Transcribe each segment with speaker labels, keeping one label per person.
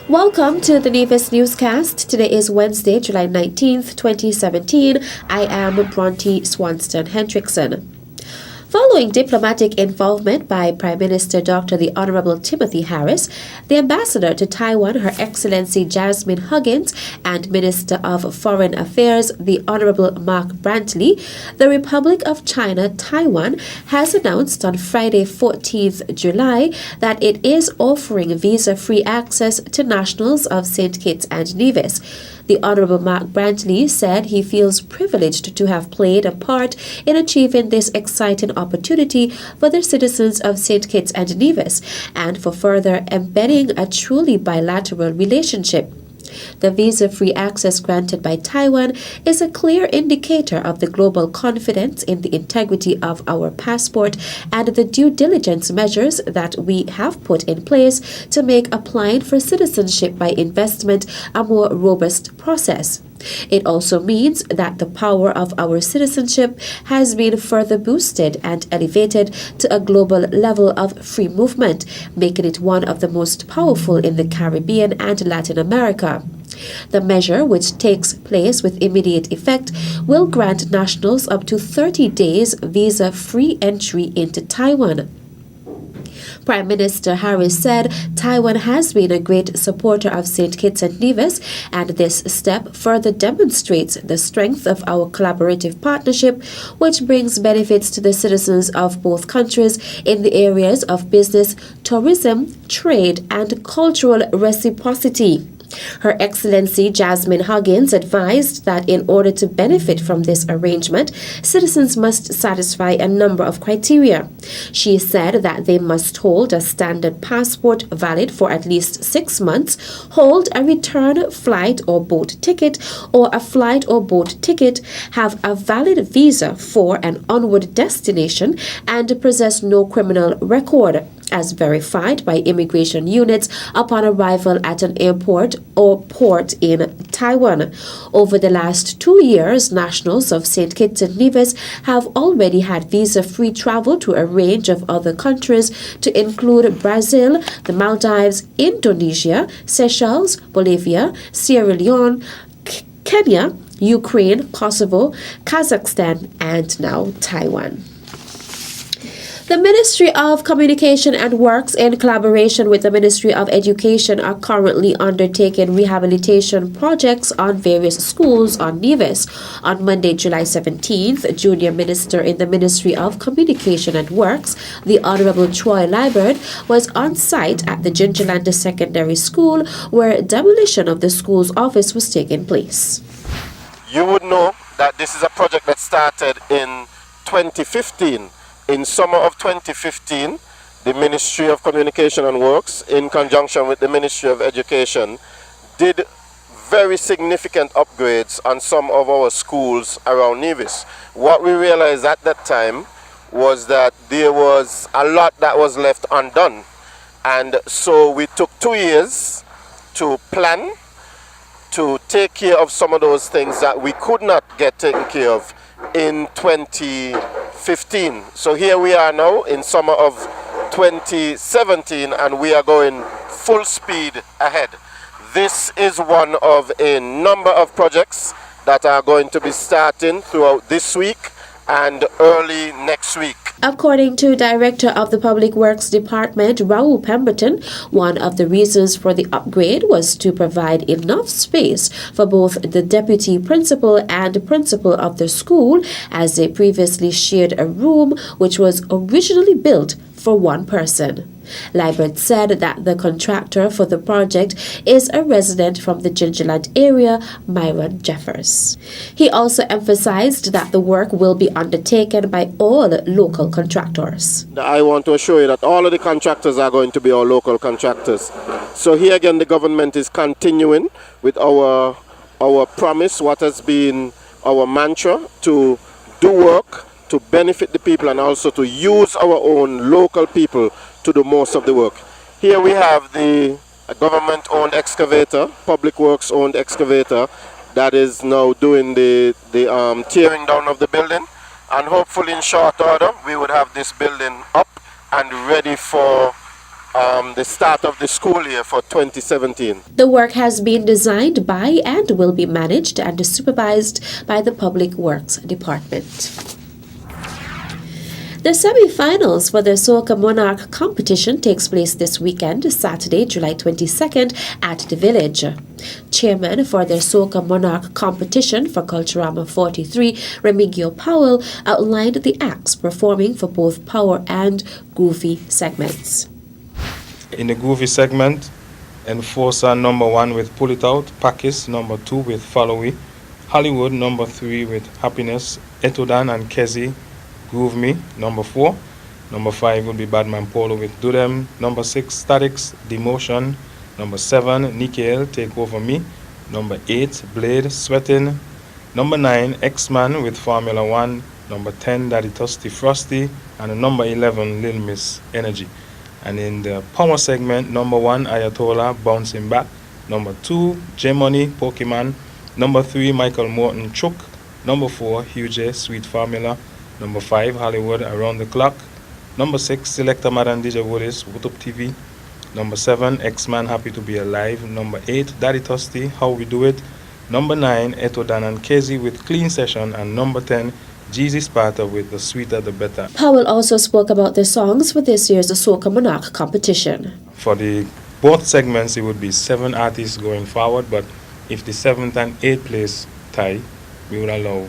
Speaker 1: Welcome to the Nevis Newscast. Today is Wednesday, July 19th, 2017. I am Bronte Swanston Hendrickson. Following diplomatic involvement by Prime Minister Dr. the Honorable Timothy Harris, the Ambassador to Taiwan, Her Excellency Jasmine Huggins, and Minister of Foreign Affairs, the Honorable Mark Brantley, the Republic of China, Taiwan, has announced on Friday, 14th July, that it is offering visa-free access to nationals of St. Kitts and Nevis. The Honorable Mark Brantley said he feels privileged to have played a part in achieving this exciting opportunity for the citizens of St. Kitts and Nevis and for further embedding a truly bilateral relationship. The visa-free access granted by Taiwan is a clear indicator of the global confidence in the integrity of our passport and the due diligence measures that we have put in place to make applying for citizenship by investment a more robust process. It also means that the power of our citizenship has been further boosted and elevated to a global level of free movement, making it one of the most powerful in the Caribbean and Latin America. The measure, which takes place with immediate effect, will grant nationals up to 30 days visa-free entry into Taiwan. Prime Minister Harris said Taiwan has been a great supporter of St. Kitts and Nevis, and this step further demonstrates the strength of our collaborative partnership, which brings benefits to the citizens of both countries in the areas of business, tourism, trade, and cultural reciprocity. Her Excellency Jasmine Huggins advised that in order to benefit from this arrangement, citizens must satisfy a number of criteria. She said that they must hold a standard passport valid for at least 6 months, hold a return flight or boat ticket or a flight or boat ticket, have a valid visa for an onward destination, and possess no criminal record, as verified by immigration units upon arrival at an airport or port in Taiwan. Over the last 2 years, nationals of St. Kitts and Nevis have already had visa-free travel to a range of other countries, to include Brazil, the Maldives, Indonesia, Seychelles, Bolivia, Sierra Leone, Kenya, Ukraine, Kosovo, Kazakhstan, and now Taiwan. The Ministry of Communication and Works, in collaboration with the Ministry of Education, are currently undertaking rehabilitation projects on various schools on Nevis. On Monday, July 17th, Junior Minister in the Ministry of Communication and Works, the Honorable Troy Liburd, was on site at the Gingerland Secondary School, where demolition of the school's office was taking place.
Speaker 2: You would know that this is a project that started in 2015. In summer of 2015, the Ministry of Communication and Works, in conjunction with the Ministry of Education, did very significant upgrades on some of our schools around Nevis. What we realized at that time was that there was a lot that was left undone. And so we took 2 years to plan, to take care of some of those things that we could not get taken care of in 2015. So here we are now in summer of 2017, and we are going full speed ahead. This is one of a number of projects that are going to be starting throughout this week and early next week.
Speaker 1: According to Director of the Public Works Department, Raoul Pemberton, one of the reasons for the upgrade was to provide enough space for both the deputy principal and principal of the school, as they previously shared a room which was originally built for one person. Liburd said that the contractor for the project is a resident from the Gingerland area, Myron Jeffers. He also emphasized that the work will be undertaken by all local contractors.
Speaker 2: I want to assure you that all of the contractors are going to be our local contractors. So here again, the government is continuing with our promise, what has been our mantra, to do work to benefit the people and also to use our own local people to do most of the work. Here we have the government-owned excavator, Public Works-owned excavator, that is now doing the tearing down of the building, and hopefully in short order we would have this building up and ready for the start of the school year for 2017.
Speaker 1: The work has been designed by and will be managed and supervised by the Public Works Department. The semi-finals for the Soca Monarch competition takes place this weekend, Saturday, July 22nd, at the Village. Chairman for the Soca Monarch competition for Culturama 43, Remigio Powell, outlined the acts performing for both Power and Groovy segments.
Speaker 3: In the Groovy segment, Enforcer number 1 with Pull It Out, Pakis number 2 with Follow It, Hollywood number 3 with Happiness, Etodan and Kezi, Groove Me, number 4. Number 5 will be Badman Polo with Do Them. Number 6, Statics, Demotion. Number 7, Nikhil, Take Over Me. Number 8, Blade, Sweating. Number 9, X-Man with Formula 1. Number 10, Daddy Tusty Frosty. And number 11, Lil Miss Energy. And in the Power segment, number 1, Ayatollah, Bouncing Back. Number 2, J-Money, Pokemon. Number 3, Michael Morton, Chook. Number 4, Hugh J, Sweet Formula. Number 5, Hollywood, Around the Clock. Number 6, Selector Madam DJ Willis, Wutop TV. Number 7, X-Man, Happy to Be Alive. Number 8, Daddy Tusty, How We Do It. Number 9, Eto Dan and Kezi with Clean Session. And number 10, Jeezy Sparta with The Sweeter the Better.
Speaker 1: Powell also spoke about the songs for this year's Soca Monarch competition.
Speaker 3: For the both segments, it would be 7 artists going forward, but if the 7th and 8th place tie, we would allow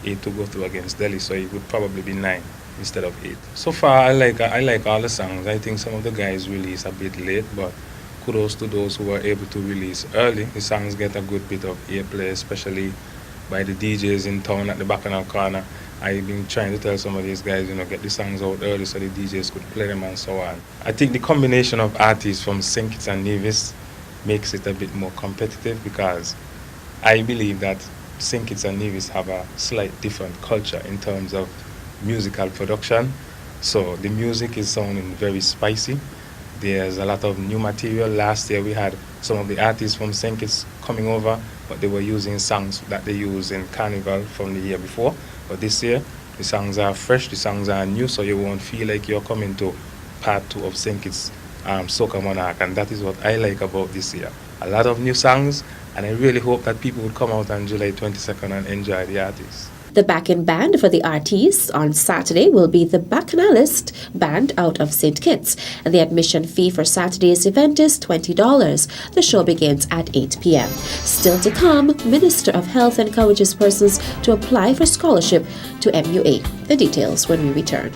Speaker 3: 8 to go through against Delhi, so it would probably be 9 instead of 8. So far, I like all the songs. I think some of the guys release a bit late, but kudos to those who were able to release early. The songs get a good bit of airplay, especially by the DJs in town at the Bacchanal Corner. I've been trying to tell some of these guys, get the songs out early so the DJs could play them and so on. I think the combination of artists from St. Kitts and Nevis makes it a bit more competitive, because I believe that St. Kitts and Nevis have a slight different culture in terms of musical production. So the music is sounding very spicy. There's a lot of new material. Last year we had some of the artists from St. Kitts coming over, but they were using songs that they used in Carnival from the year before. But this year, the songs are fresh, the songs are new, so you won't feel like you're coming to part 2 of St. Kitts Soca Monarch, and that is what I like about this year. A lot of new songs, and I really hope that people would come out on July 22nd and enjoy the artists.
Speaker 1: The backing band for the artists on Saturday will be the Bacchanalist Band out of St. Kitts, and the admission fee for Saturday's event is $20. The show begins at 8 p.m. Still to come, Minister of Health encourages persons to apply for scholarship to MUA. The details when we return.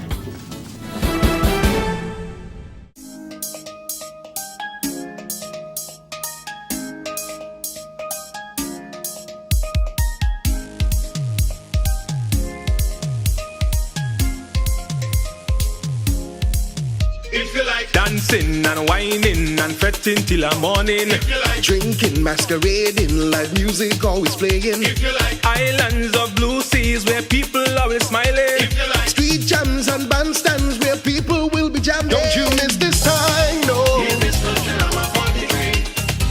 Speaker 4: Dancing and whining and fretting till the morning.
Speaker 5: Like drinking, masquerading, live music always playing.
Speaker 4: Like islands of blue seas where people always smiling.
Speaker 5: Like street jams and bandstands where people will be jamming. Don't you miss this time, no.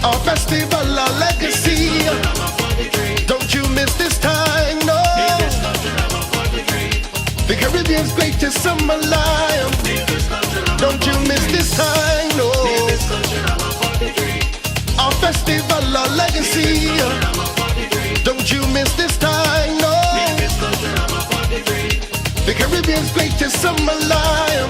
Speaker 5: Our festival, our legacy. Don't you miss this time, no. The Caribbean's greatest summer lion. Don't you miss this time, no. Our festival, our legacy. Don't you miss this time, no. The Caribbean's greatest summer lion.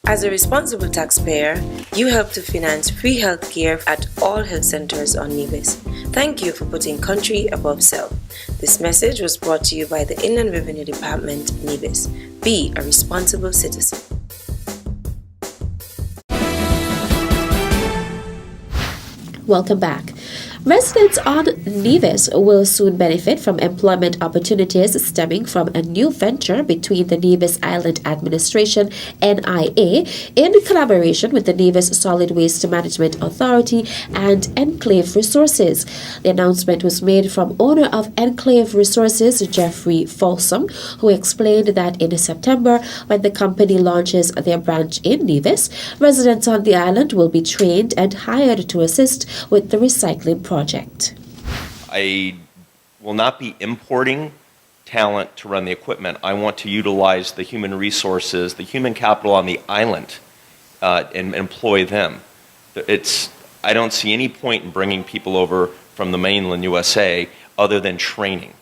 Speaker 6: As a responsible taxpayer, you help to finance free healthcare at all health centers on Nevis. Thank you for putting country above self. This message was brought to you by the Inland Revenue Department, Nevis. Be a responsible citizen.
Speaker 1: Welcome back. Residents on Nevis will soon benefit from employment opportunities stemming from a new venture between the Nevis Island Administration, NIA, in collaboration with the Nevis Solid Waste Management Authority and Enclave Resources. The announcement was made from owner of Enclave Resources, Jeffrey Folsom, who explained that in September, when the company launches their branch in Nevis, residents on the island will be trained and hired to assist with the recycling project.
Speaker 7: I will not be importing talent to run the equipment. I want to utilize the human resources, the human capital on the island, and employ them. I don't see any point in bringing people over from the mainland USA other than training.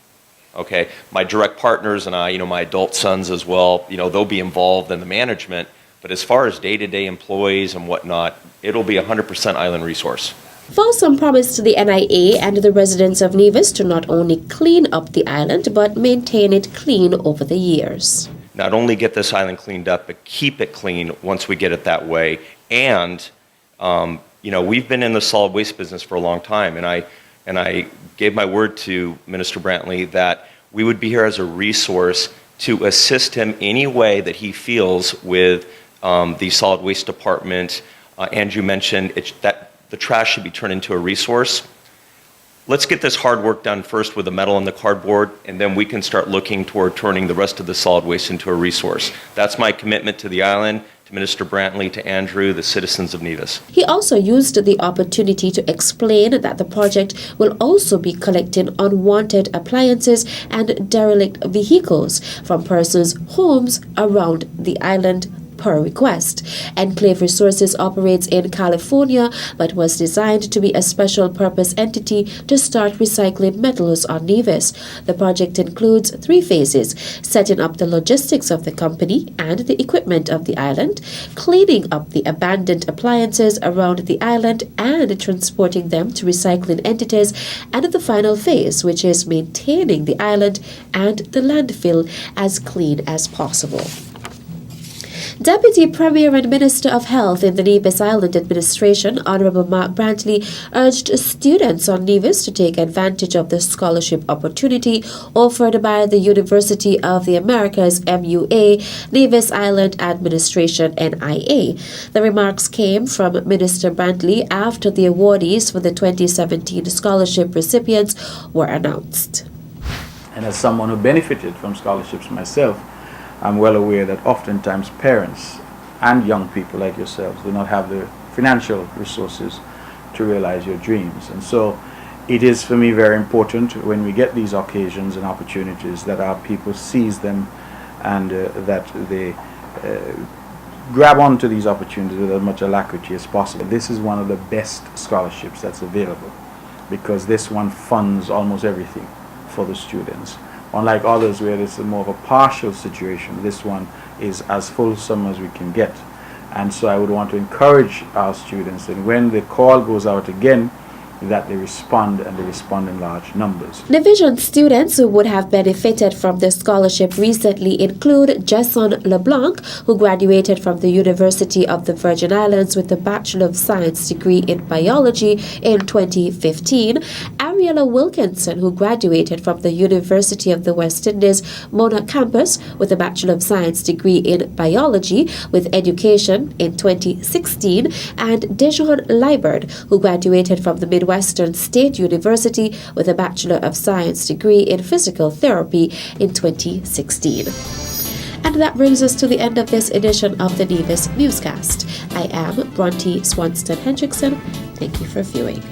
Speaker 7: Okay, my direct partners and I, my adult sons as well, they'll be involved in the management, but as far as day-to-day employees and whatnot, it'll be 100% island resource.
Speaker 1: Folsom promised to the NIA and the residents of Nevis to not only clean up the island, but maintain it clean over the years.
Speaker 7: Not only get this island cleaned up, but keep it clean once we get it that way. And, we've been in the solid waste business for a long time, and I gave my word to Minister Brantley that we would be here as a resource to assist him any way that he feels with the solid waste department. Andrew mentioned that the trash should be turned into a resource. Let's get this hard work done first with the metal and the cardboard, and then we can start looking toward turning the rest of the solid waste into a resource. That's my commitment to the island, to Minister Brantley, to Andrew, the citizens of Nevis.
Speaker 1: He also used the opportunity to explain that the project will also be collecting unwanted appliances and derelict vehicles from persons' homes around the island per request. Enclave Resources operates in California but was designed to be a special purpose entity to start recycling metals on Nevis. The project includes 3 phases: setting up the logistics of the company and the equipment of the island, cleaning up the abandoned appliances around the island and transporting them to recycling entities, and the final phase, which is maintaining the island and the landfill as clean as possible. Deputy Premier and Minister of Health in the Nevis Island Administration, Honorable Mark Brantley, urged students on Nevis to take advantage of the scholarship opportunity offered by the University of the Americas MUA, Nevis Island Administration NIA. The remarks came from Minister Brantley after the awardees for the 2017 scholarship recipients were announced.
Speaker 8: And as someone who benefited from scholarships myself, I'm well aware that oftentimes parents and young people like yourselves do not have the financial resources to realize your dreams. And so it is for me very important when we get these occasions and opportunities that our people seize them and that they grab onto these opportunities with as much alacrity as possible. This is one of the best scholarships that's available because this one funds almost everything for the students. Unlike others where it's more of a partial situation, this one is as fulsome as we can get. And so I would want to encourage our students that when the call goes out again, that they respond, and they respond in large numbers.
Speaker 1: Division students who would have benefited from the scholarship recently include Jason LeBlanc, who graduated from the University of the Virgin Islands with a Bachelor of Science degree in Biology in 2015, Ariella Wilkinson, who graduated from the University of the West Indies Mona campus with a Bachelor of Science degree in Biology with Education in 2016, and Dejon Liebert, who graduated from the Midwestern State University with a Bachelor of Science degree in Physical Therapy in 2016. And that brings us to the end of this edition of the Nevis Newscast. I am Bronte Swanston Hendrickson. Thank you for viewing.